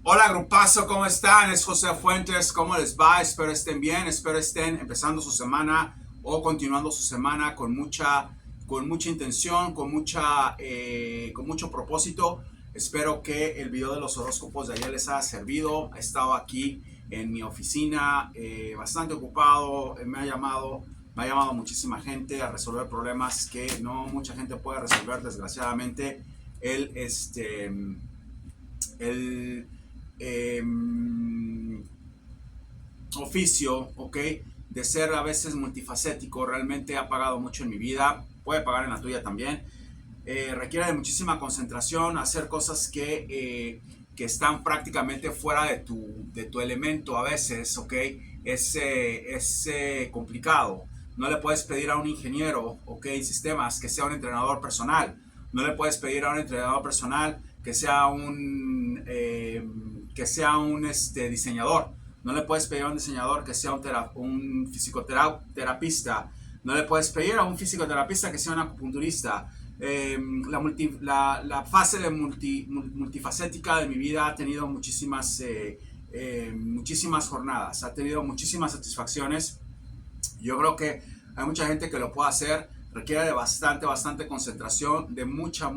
Hola grupazo, ¿cómo están? Es José Fuentes, ¿cómo les va? Espero estén bien, espero estén empezando su semana o continuando su semana con mucha intención, con mucho propósito. Espero que el video de los horóscopos de ayer les haya servido. He estado aquí en mi oficina, bastante ocupado, me ha llamado muchísima gente a resolver problemas que no mucha gente puede resolver, desgraciadamente. El, este, el eh, oficio, ¿ok? De ser a veces multifacético, realmente ha pagado mucho en mi vida, puede pagar en la tuya también. Requiere de muchísima concentración, hacer cosas que están prácticamente fuera de tu elemento a veces, ¿ok? Es complicado. No le puedes pedir a un ingeniero, ¿ok? En sistemas que sea un entrenador personal. No le puedes pedir a un entrenador personal que sea un diseñador. No le puedes pedir a un diseñador que sea un fisioterapista. No le puedes pedir a un fisioterapista que sea un acupunturista. La fase multifacética de mi vida ha tenido muchísimas jornadas, ha tenido muchísimas satisfacciones. Yo creo que hay mucha gente que lo puede hacer, requiere de bastante concentración, de mucho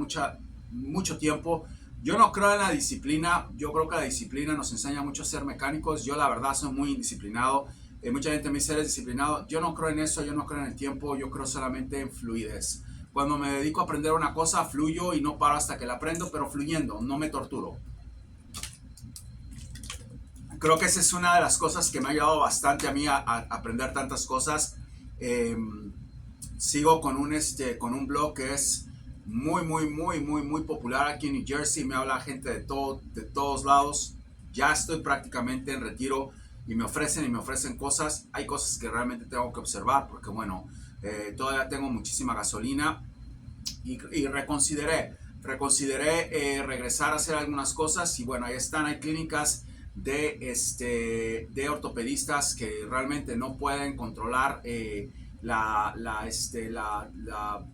tiempo. Yo no creo en la disciplina, yo creo que la disciplina nos enseña mucho a ser mecánicos. Yo la verdad soy muy indisciplinado. Mucha gente me dice, eres disciplinado. Yo no creo en eso, yo no creo en el tiempo, yo creo solamente en fluidez. Cuando me dedico a aprender una cosa, fluyo y no paro hasta que la aprendo, pero fluyendo, no me torturo. Creo que esa es una de las cosas que me ha ayudado bastante a mí a aprender tantas cosas. Eh, Sigo con un blog que es muy popular aquí en New Jersey. Me habla gente de todos lados. Ya estoy prácticamente en retiro y me ofrecen cosas. Hay cosas que realmente tengo que observar porque, bueno, todavía tengo muchísima gasolina y reconsideré regresar a hacer algunas cosas y bueno, ahí están, hay clínicas de ortopedistas que realmente no pueden controlar la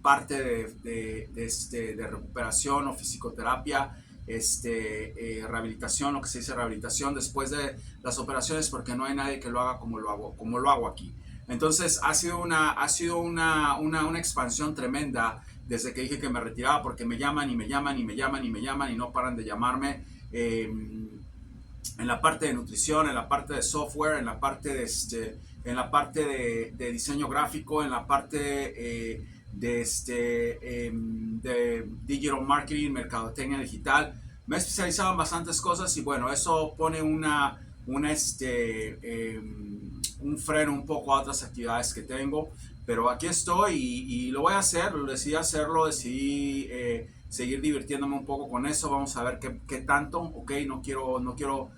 parte de recuperación o fisioterapia, rehabilitación, lo que se dice rehabilitación después de las operaciones, porque no hay nadie que lo haga como lo hago aquí. Entonces ha sido una expansión tremenda desde que dije que me retiraba, porque me llaman y me llaman y me llaman y me llaman y no paran de llamarme. En la parte de nutrición, en la parte de software, en la parte de diseño gráfico, en la parte de digital marketing, mercadotecnia digital. Me he especializado en bastantes cosas y bueno, eso pone un freno un poco a otras actividades que tengo, pero aquí estoy y lo voy a hacer, decidí hacerlo, decidí seguir divirtiéndome un poco con eso, vamos a ver qué tanto, ok, no quiero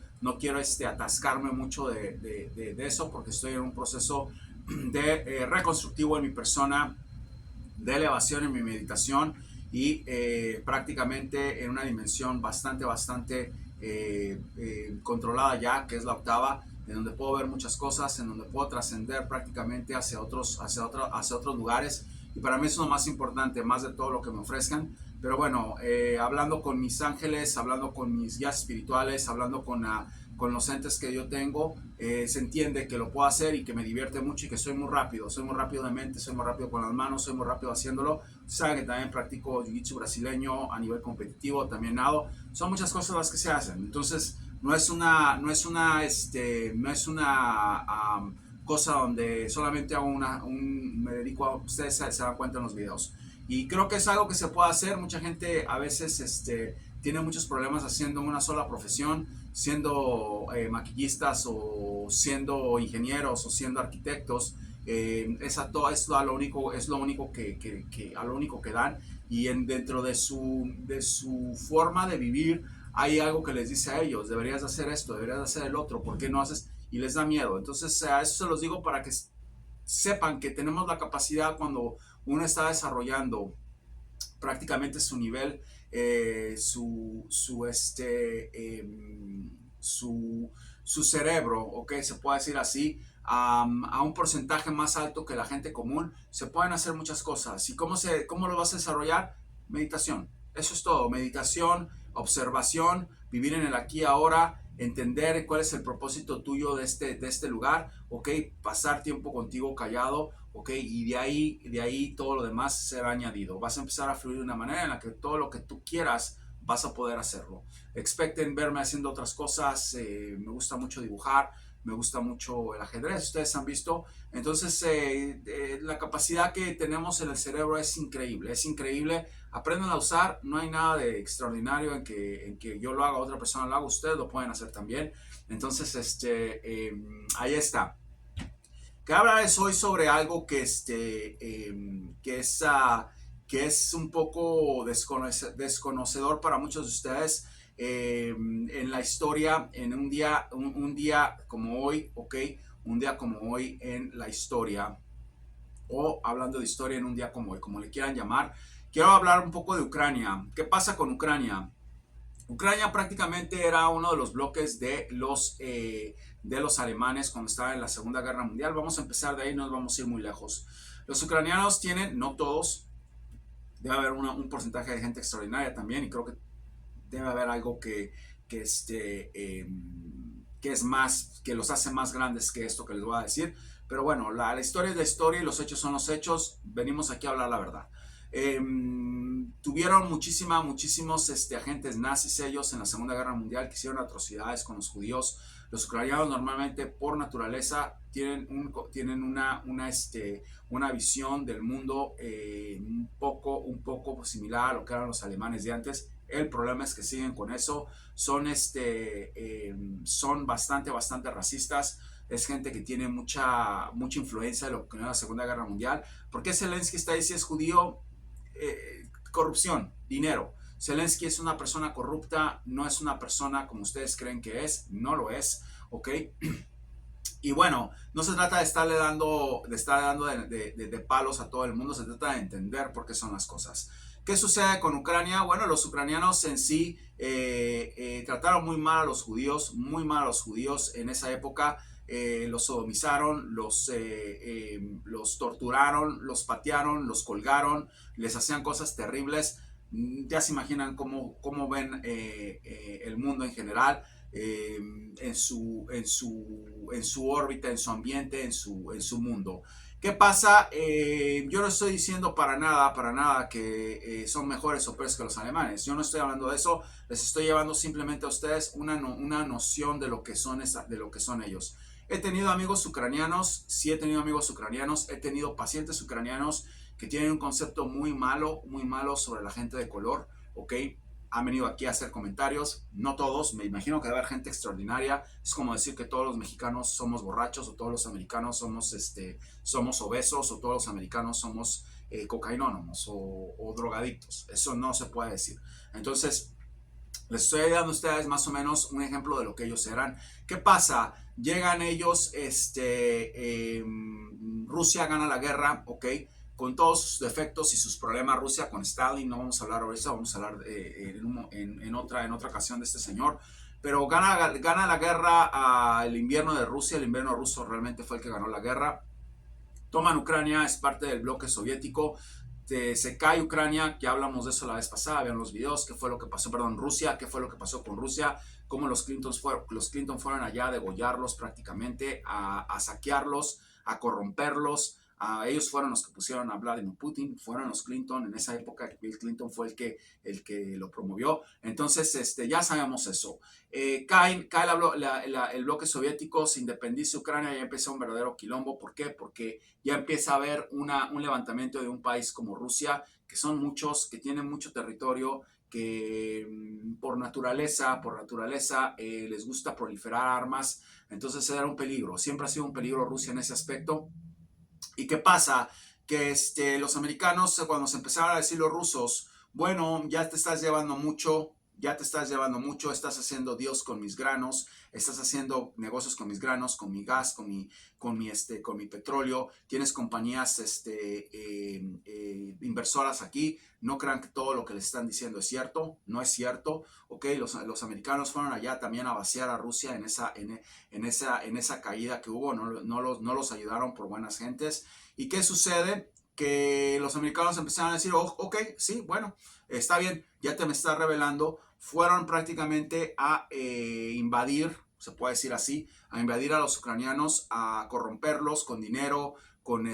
atascarme mucho de eso porque estoy en un proceso de reconstructivo en mi persona, de elevación en mi meditación y prácticamente en una dimensión bastante controlada ya, que es la octava, en donde puedo ver muchas cosas, en donde puedo trascender prácticamente hacia otros lugares. Y para mí eso es lo más importante, más de todo lo que me ofrezcan. Pero bueno, hablando con mis ángeles, hablando con mis guías espirituales, hablando con los entes que yo tengo, se entiende que lo puedo hacer y que me divierte mucho y que soy muy rápido de mente, soy muy rápido con las manos, soy muy rápido haciéndolo. Saben que también practico jiu-jitsu brasileño a nivel competitivo, también nado. Son muchas cosas las que se hacen. Entonces, no es una cosa donde solamente hago me dedico a, ustedes se dan cuenta en los videos. Y creo que es algo que se puede hacer. Mucha gente a veces tiene muchos problemas haciendo una sola profesión, siendo maquillistas o siendo ingenieros o siendo arquitectos. Es lo único a lo único que dan y dentro de su forma de vivir hay algo que les dice a ellos, deberías hacer esto, deberías hacer el otro, ¿por qué no haces? Y les da miedo. Entonces a eso se los digo para que sepan que tenemos la capacidad cuando uno está desarrollando prácticamente su nivel, su, su cerebro, ok, se puede decir así, a un porcentaje más alto que la gente común, se pueden hacer muchas cosas. ¿Y cómo lo vas a desarrollar? Meditación. Eso es todo. Meditación, observación, vivir en el aquí y ahora entender cuál es el propósito tuyo de este lugar, ok, pasar tiempo contigo callado, ok, y de ahí todo lo demás será añadido. Vas a empezar a fluir de una manera en la que todo lo que tú quieras vas a poder hacerlo. Expecten verme haciendo otras cosas, me gusta mucho dibujar, me gusta mucho el ajedrez, ustedes han visto. Entonces, la capacidad que tenemos en el cerebro es increíble, es increíble. Aprendan a usar, no hay nada de extraordinario en que yo lo haga, otra persona lo haga, ustedes lo pueden hacer también. Entonces, ahí está. Que hablarles hoy sobre algo que, que es un poco desconocedor para muchos de ustedes en la historia, en un día como hoy, ¿ok? Un día como hoy en la historia, o hablando de historia en un día como hoy, como le quieran llamar. Quiero hablar un poco de Ucrania. ¿Qué pasa con Ucrania? Ucrania prácticamente era uno de los bloques de los alemanes cuando estaba en la Segunda Guerra Mundial. Vamos a empezar de ahí, no nos vamos a ir muy lejos. Los ucranianos tienen, no todos, debe haber un porcentaje de gente extraordinaria también, y creo que debe haber algo que es más, que los hace más grandes que esto que les voy a decir. Pero bueno, la historia es la historia y los hechos son los hechos. Venimos aquí a hablar la verdad. Tuvieron muchísimos agentes nazis ellos en la Segunda Guerra Mundial que hicieron atrocidades con los judíos. Los ucranianos normalmente por naturaleza tienen una visión del mundo un poco similar a lo que eran los alemanes de antes. El problema es que siguen con eso, son bastante racistas. Es gente que tiene mucha influencia de lo que era la Segunda Guerra Mundial. ¿Por qué Zelensky está ahí si es judío? Corrupción, dinero. Zelensky es una persona corrupta, no es una persona como ustedes creen que es, no lo es, ¿ok? Y bueno, no se trata de estarle dando, de palos a todo el mundo, se trata de entender por qué son las cosas. ¿Qué sucede con Ucrania? Bueno, los ucranianos en sí trataron muy mal a los judíos, muy mal a los judíos en esa época. Los sodomizaron, los torturaron, los patearon, los colgaron, les hacían cosas terribles. Ya se imaginan cómo ven el mundo en general. En su órbita, en su ambiente, en su mundo. ¿Qué pasa? Yo no estoy diciendo para nada que son mejores o peores que los alemanes. Yo no estoy hablando de eso. Les estoy llevando simplemente a ustedes una noción de lo que son ellos. He tenido amigos ucranianos, sí he tenido amigos ucranianos, he tenido pacientes ucranianos que tienen un concepto muy malo sobre la gente de color, ¿ok? Han venido aquí a hacer comentarios, no todos, me imagino que debe haber gente extraordinaria. Es como decir que todos los mexicanos somos borrachos, o todos los americanos somos obesos, o todos los americanos somos cocainónomos o drogadictos. Eso no se puede decir. Entonces, les estoy dando a ustedes más o menos un ejemplo de lo que ellos eran. ¿Qué pasa? Llegan ellos, Rusia gana la guerra, ¿ok? Con todos sus defectos y sus problemas. Rusia con Stalin, no vamos a hablar ahorita, vamos a hablar en otra ocasión de este señor. Pero gana la guerra el invierno de Rusia, el invierno ruso realmente fue el que ganó la guerra. Toman Ucrania, es parte del bloque soviético. Se cae Ucrania, ya hablamos de eso la vez pasada, vean los videos, qué fue lo que pasó, Rusia, qué fue lo que pasó con Rusia, cómo los Clinton fueron allá a degollarlos prácticamente, a saquearlos, a corromperlos. Ellos fueron los que pusieron a Vladimir Putin, fueron los Clinton, en esa época Bill Clinton fue el que lo promovió. Entonces, ya sabemos eso. Cae el bloque soviético, se independiza Ucrania, ya empieza un verdadero quilombo. ¿Por qué? Porque ya empieza a haber un levantamiento de un país como Rusia, que son muchos, que tienen mucho territorio, que por naturaleza les gusta proliferar armas. Entonces era un peligro, siempre ha sido un peligro Rusia en ese aspecto. ¿Y qué pasa? Que los americanos, cuando se empezaron a decir los rusos, bueno, ya te estás llevando mucho, estás haciendo Dios con mis granos, estás haciendo negocios con mis granos, con mi gas, con mi petróleo, tienes compañías inversoras aquí, no crean que todo lo que les están diciendo es cierto, no es cierto, ¿ok? Los americanos fueron allá también a vaciar a Rusia en esa caída que hubo, no los ayudaron por buenas gentes. ¿Y qué sucede? Que los americanos empezaron a decir, oh, ok, sí, bueno, está bien, ya te me estás revelando, fueron prácticamente a invadir, se puede decir así, a invadir a los ucranianos, a corromperlos con dinero, con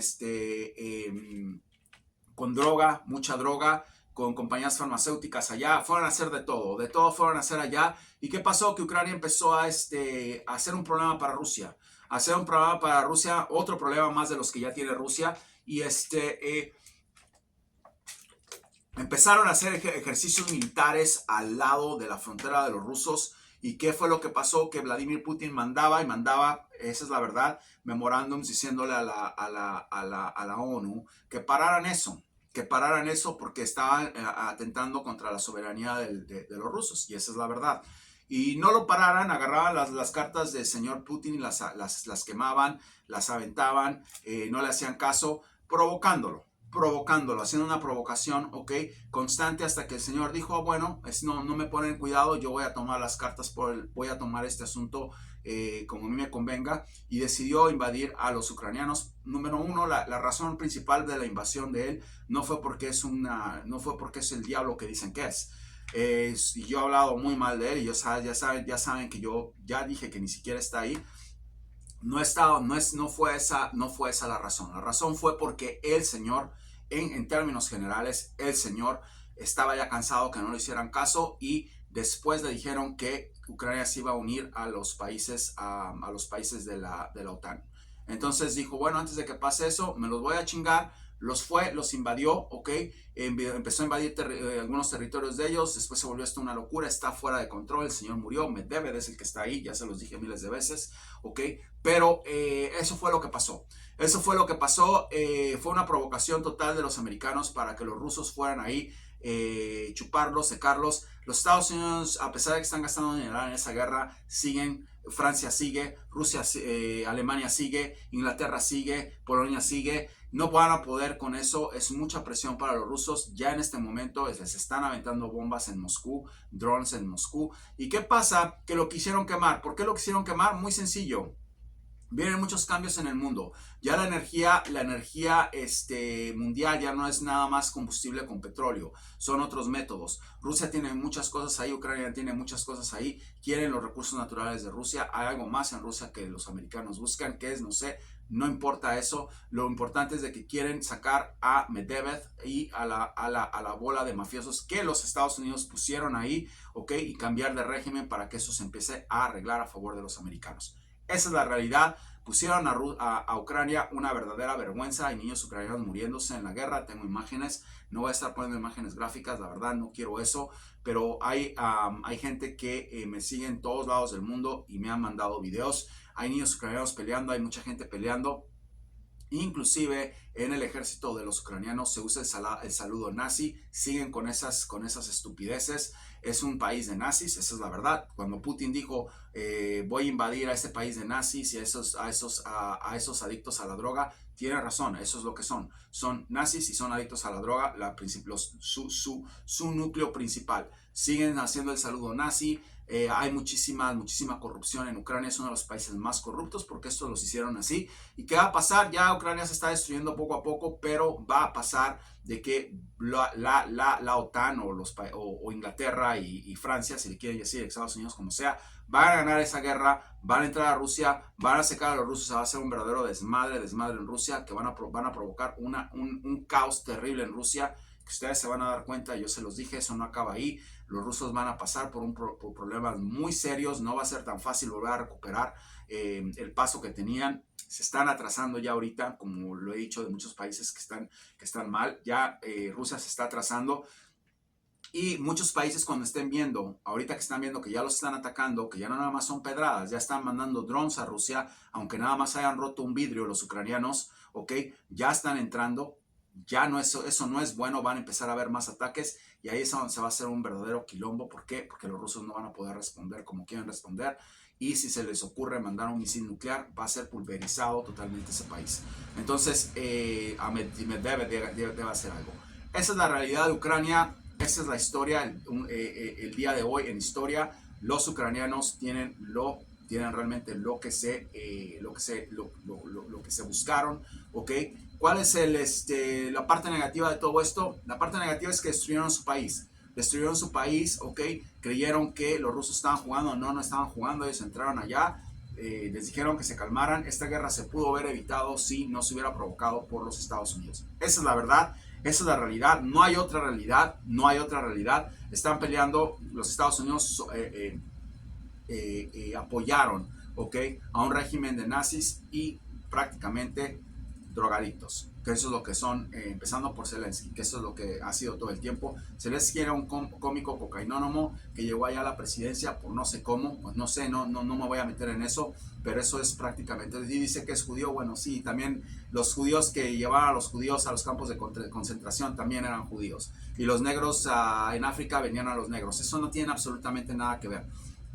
con droga, mucha droga, con compañías farmacéuticas allá, fueron a hacer de todo fueron a hacer allá. ¿Y qué pasó? Que Ucrania empezó a hacer un problema para Rusia, a hacer un problema para Rusia, otro problema más de los que ya tiene Rusia, y empezaron a hacer ejercicios militares al lado de la frontera de los rusos. ¿Y qué fue lo que pasó? Que Vladimir Putin mandaba, esa es la verdad, memorándums diciéndole a la ONU que pararan eso porque estaban atentando contra la soberanía de los rusos. Y esa es la verdad. Y no lo pararan, agarraban las cartas del señor Putin y las quemaban, las aventaban, no le hacían caso, provocándolo, haciendo una provocación, ok, constante, hasta que el señor dijo, bueno, no me ponen cuidado, yo voy a tomar las cartas, voy a tomar este asunto como a mí me convenga, y decidió invadir a los ucranianos. Número uno, la razón principal de la invasión de él no fue porque es el diablo que dicen que es. Y yo he hablado muy mal de él, y ya saben que yo ya dije que ni siquiera está ahí. No fue esa la razón. La razón fue porque el señor, en términos generales, el señor estaba ya cansado que no le hicieran caso, y después le dijeron que Ucrania se iba a unir a los países de la OTAN. Entonces dijo, bueno, antes de que pase eso, me los voy a chingar. Los invadió, ok, empezó a invadir algunos territorios de ellos, después se volvió esto una locura, está fuera de control, el señor murió, Medvedev es el que está ahí, ya se los dije miles de veces, ok, pero eso fue lo que pasó. Fue una provocación total de los americanos para que los rusos fueran ahí, chuparlos, secarlos. Los Estados Unidos, a pesar de que están gastando dinero en esa guerra, siguen. Francia sigue, Rusia, Alemania sigue, Inglaterra sigue, Polonia sigue. No van a poder con eso, es mucha presión para los rusos. Ya en este momento les están aventando bombas en Moscú, drones en Moscú. ¿Y qué pasa? Que lo quisieron quemar. ¿Por qué lo quisieron quemar? Muy sencillo. Vienen muchos cambios en el mundo. Ya la energía mundial ya no es nada más combustible con petróleo. Son otros métodos. Rusia tiene muchas cosas ahí, Ucrania tiene muchas cosas ahí. Quieren los recursos naturales de Rusia. Hay algo más en Rusia que los americanos buscan, que es, no sé, no importa eso. Lo importante es de que quieren sacar a Medvedev y a la bola de mafiosos que los Estados Unidos pusieron ahí, ¿ok? Y cambiar de régimen para que eso se empiece a arreglar a favor de los americanos. Esa es la realidad. Pusieron a Ucrania una verdadera vergüenza. Hay niños ucranianos muriéndose en la guerra. Tengo imágenes. No voy a estar poniendo imágenes gráficas. La verdad, no quiero eso. Pero hay gente que me sigue en todos lados del mundo y me han mandado videos. Hay niños ucranianos peleando. Hay mucha gente peleando. Inclusive en el ejército de los ucranianos se usa el saludo nazi. Siguen con esas estupideces. Es un país de nazis, esa es la verdad. Cuando Putin dijo voy a invadir a ese país de nazis y a esos adictos a la droga, tiene razón, eso es lo que son. Son nazis y son adictos a la droga, su núcleo principal. Siguen haciendo el saludo nazi. Hay muchísima corrupción en Ucrania, es uno de los países más corruptos porque estos los hicieron así. ¿Y qué va a pasar? Ya Ucrania se está destruyendo poco a poco, pero va a pasar de que la OTAN o Inglaterra y Francia, si le quieren decir, Estados Unidos, como sea, van a ganar esa guerra, van a entrar a Rusia, van a secar a los rusos, va a ser un verdadero desmadre en Rusia, que van a provocar un caos terrible en Rusia, que ustedes se van a dar cuenta, yo se los dije, eso no acaba ahí. Los rusos van a pasar por problemas muy serios, no va a ser tan fácil volver a recuperar el paso que tenían. Se están atrasando ya ahorita, como lo he dicho, de muchos países que están mal. Ya Rusia se está atrasando. Y muchos países cuando estén viendo, ahorita que están viendo que ya los están atacando, que ya no nada más son pedradas, ya están mandando drones a Rusia, aunque nada más hayan roto un vidrio los ucranianos, ¿ok? Ya están entrando, ya no eso no es bueno, van a empezar a haber más ataques y ahí es donde se va a hacer un verdadero quilombo. ¿Por qué? Porque los rusos no van a poder responder como quieren responder, y si se les ocurre mandar un misil nuclear, va a ser pulverizado totalmente ese país. Entonces, Medvedev debe hacer algo. Esa es la realidad de Ucrania. Esa es la historia, el día de hoy en historia. Los ucranianos tienen realmente lo que se buscaron, ¿ok? ¿Cuál es la parte negativa de todo esto? La parte negativa es que destruyeron su país. destruyeron su país, ok, creyeron que los rusos estaban jugando, no estaban jugando, ellos entraron allá, les dijeron que se calmaran. Esta guerra se pudo haber evitado si no se hubiera provocado por los Estados Unidos. Esa es la verdad, esa es la realidad, no hay otra realidad, no hay otra realidad. Están peleando, los Estados Unidos apoyaron, ok, a un régimen de nazis y prácticamente drogadictos, que eso es lo que son, empezando por Zelensky, que eso es lo que ha sido todo el tiempo. Zelensky era un cómico cocainónomo que llegó allá a la presidencia por no sé cómo, pues no sé, no me voy a meter en eso, pero eso es prácticamente, y dice que es judío, bueno sí, también los judíos que llevaban a los judíos a los campos de concentración también eran judíos, y los negros en África venían a los negros, eso no tiene absolutamente nada que ver.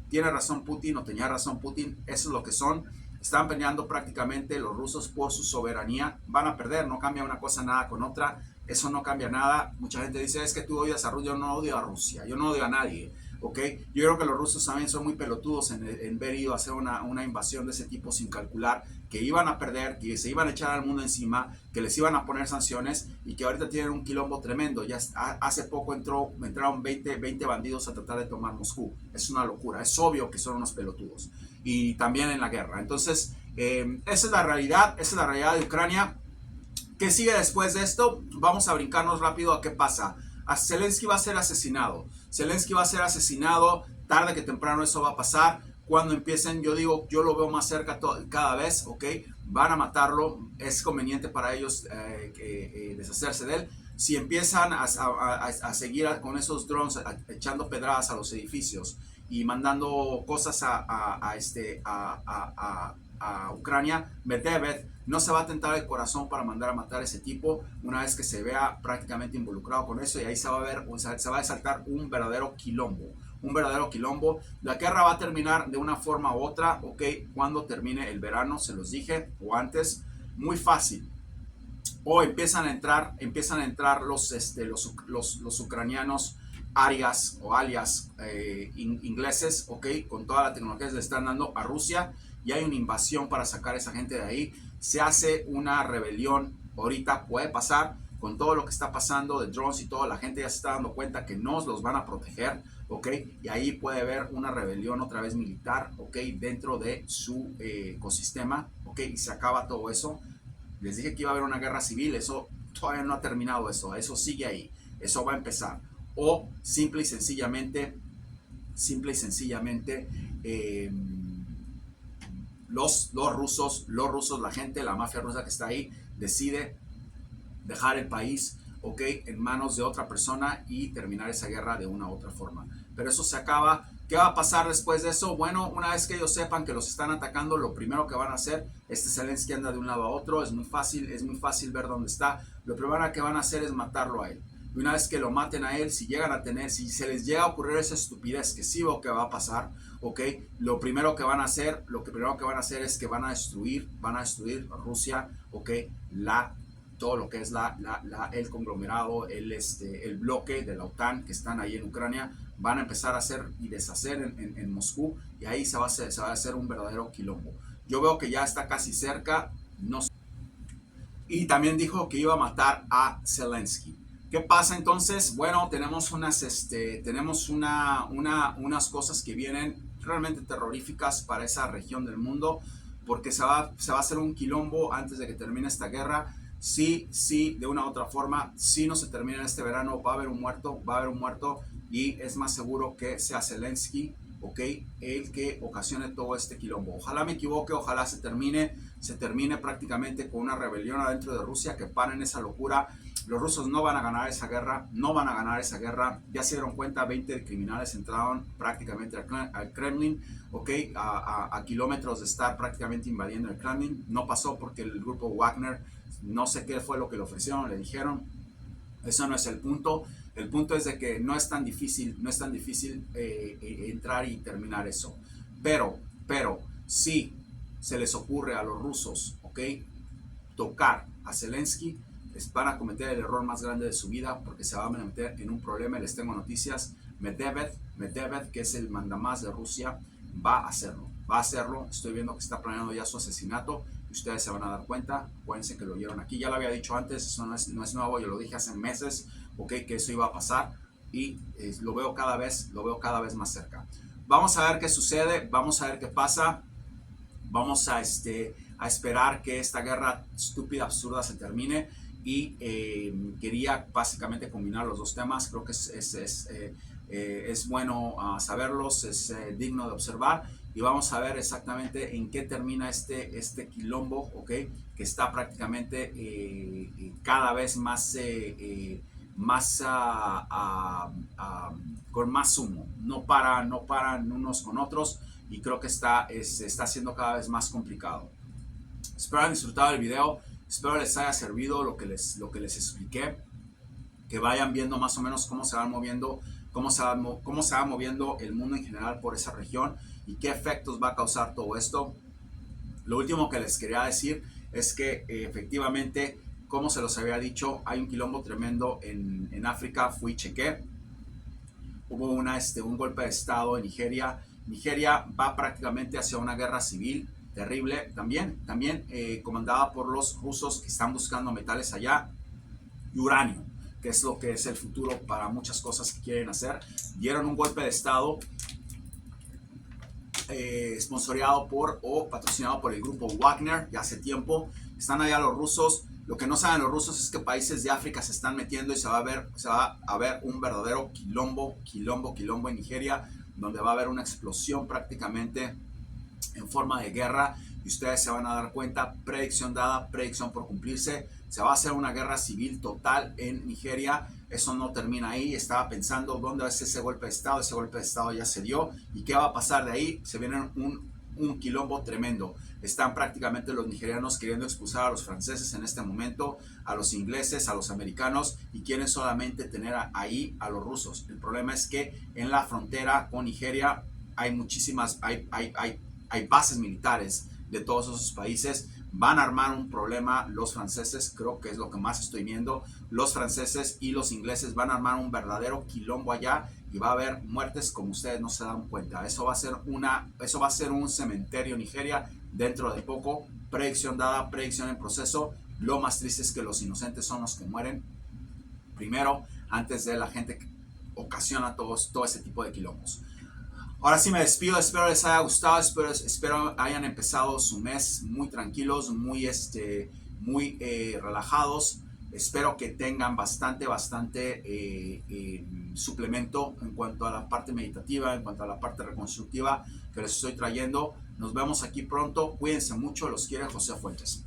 Tiene razón Putin o tenía razón Putin, eso es lo que son. Están peleando prácticamente los rusos por su soberanía. Van a perder, no cambia una cosa nada con otra. Eso no cambia nada. Mucha gente dice, es que tú odias a Rusia. Yo no odio a Rusia, yo no odio a nadie. ¿Ok? Yo creo que los rusos también son muy pelotudos en ver ido a hacer una invasión de ese tipo sin calcular que iban a perder, que se iban a echar al mundo encima, que les iban a poner sanciones y que ahorita tienen un quilombo tremendo. Ya hace poco entraron 20 bandidos a tratar de tomar Moscú. Es una locura, es obvio que son unos pelotudos. Y también en la guerra. Entonces, esa es la realidad de Ucrania. ¿Qué sigue después de esto? Vamos a brincarnos rápido a qué pasa. Zelensky va a ser asesinado. Zelensky va a ser asesinado, tarde que temprano eso va a pasar. Cuando empiecen, yo digo, yo lo veo más cerca cada vez, ¿ok? Van a matarlo, es conveniente para ellos deshacerse de él. Si empiezan a seguir con esos drones echando pedradas a los edificios y mandando cosas a Ucrania, Medvedev no se va a tentar el corazón para mandar a matar a ese tipo una vez que se vea prácticamente involucrado con eso, y ahí se va a desatar un verdadero quilombo. Un verdadero quilombo. La guerra va a terminar de una forma u otra, ok, cuando termine el verano, se los dije, o antes, muy fácil. O empiezan a entrar los ucranianos arias o alias ingleses, ok, con toda la tecnología que le están dando a Rusia, y hay una invasión para sacar a esa gente de ahí. Se hace una rebelión, ahorita puede pasar, con todo lo que está pasando de drones y todo, la gente ya se está dando cuenta que no los van a proteger, ok, y ahí puede haber una rebelión otra vez militar, ok, dentro de su ecosistema, ok, y se acaba todo eso. Les dije que iba a haber una guerra civil, eso todavía no ha terminado, eso sigue ahí, eso va a empezar. O simple y sencillamente, los rusos, la gente, la mafia rusa que está ahí, decide dejar el país, ok, en manos de otra persona y terminar esa guerra de una u otra forma. Pero eso se acaba. ¿Qué va a pasar después de eso? Bueno, una vez que ellos sepan que los están atacando, lo primero que van a hacer, Zelensky anda de un lado a otro, es muy fácil ver dónde está. Lo primero que van a hacer es matarlo a él. Y una vez que lo maten a él, si se les llega a ocurrir esa estupidez, que sí veo que va a pasar, ok, lo primero que van a hacer es que van a destruir Rusia, ok, todo lo que es el conglomerado, el bloque de la OTAN que están ahí en Ucrania, van a empezar a hacer y deshacer en Moscú, y ahí se va a hacer un verdadero quilombo. Yo veo que ya está casi cerca, no sé. Y también dijo que iba a matar a Zelensky. ¿Qué pasa entonces? Bueno, tenemos unas cosas que vienen realmente terroríficas para esa región del mundo, porque se va a hacer un quilombo antes de que termine esta guerra. Sí, de una u otra forma, si no se termina en este verano, va a haber un muerto, y es más seguro que sea Zelensky, ok, el que ocasione todo este quilombo. Ojalá me equivoque, ojalá se termine prácticamente con una rebelión adentro de Rusia, que paren esa locura. Los rusos no van a ganar esa guerra, ya se dieron cuenta, 20 criminales entraron prácticamente al Kremlin, ok, a kilómetros de estar prácticamente invadiendo el Kremlin. No pasó porque el grupo Wagner, no sé qué fue lo que le ofrecieron, le dijeron. Eso no es el punto. El punto es de que no es tan difícil entrar y terminar eso. Pero, si se les ocurre a los rusos, ok, tocar a Zelensky, van a cometer el error más grande de su vida, porque se van a meter en un problema. Les tengo noticias. Medvedev, que es el mandamás de Rusia, va a hacerlo. Estoy viendo que está planeando ya su asesinato. Ustedes se van a dar cuenta. Acuérdense que lo vieron aquí, ya lo había dicho antes, eso no es nuevo, yo lo dije hace meses, ok, que eso iba a pasar. y lo veo cada vez más cerca. Vamos a ver qué sucede, vamos a ver qué pasa, vamos a esperar que esta guerra estúpida, absurda se termine. Y quería básicamente combinar los dos temas. Creo que es bueno saberlos, es digno de observar, y vamos a ver exactamente en qué termina este quilombo, ¿ok? Que está prácticamente cada vez más, con más humo. No paran unos con otros, y creo que está siendo cada vez más complicado. Espero hayan disfrutado del video. Espero les haya servido lo que les expliqué, que vayan viendo más o menos cómo se va moviendo el mundo en general por esa región y qué efectos va a causar todo esto. Lo último que les quería decir es que efectivamente, como se los había dicho, hay un quilombo tremendo en África. Fui y chequé. Hubo un golpe de estado en Nigeria. Nigeria va prácticamente hacia una guerra civil terrible, también comandada por los rusos, que están buscando metales allá y uranio, que es lo que es el futuro para muchas cosas que quieren hacer. Dieron un golpe de estado sponsoreado por o patrocinado por el grupo Wagner ya hace tiempo. Están allá los rusos. Lo que no saben los rusos es que países de África se están metiendo, y se va a ver un verdadero quilombo en Nigeria, donde va a haber una explosión prácticamente en forma de guerra, y ustedes se van a dar cuenta. Predicción dada, predicción por cumplirse. Se va a hacer una guerra civil total en Nigeria. Eso no termina ahí. Estaba pensando dónde va a ser ese golpe de estado. Ese golpe de estado ya se dio, y qué va a pasar de ahí. Se viene un quilombo tremendo. Están prácticamente los nigerianos queriendo expulsar a los franceses en este momento, a los ingleses, a los americanos, y quieren solamente tener ahí a los rusos. El problema es que en la frontera con Nigeria hay muchísimas, hay bases militares de todos esos países. Van a armar un problema los franceses, creo que es lo que más estoy viendo. Los franceses y los ingleses van a armar un verdadero quilombo allá, y va a haber muertes como ustedes no se dan cuenta. Eso va a ser un cementerio Nigeria dentro de poco. Predicción dada, predicción en proceso. Lo más triste es que los inocentes son los que mueren primero, antes de la gente que ocasiona todo ese tipo de quilombos. Ahora sí me despido, espero les haya gustado, espero hayan empezado su mes muy tranquilos, muy relajados. Espero que tengan bastante suplemento en cuanto a la parte meditativa, en cuanto a la parte reconstructiva que les estoy trayendo. Nos vemos aquí pronto, cuídense mucho, los quiere José Fuentes.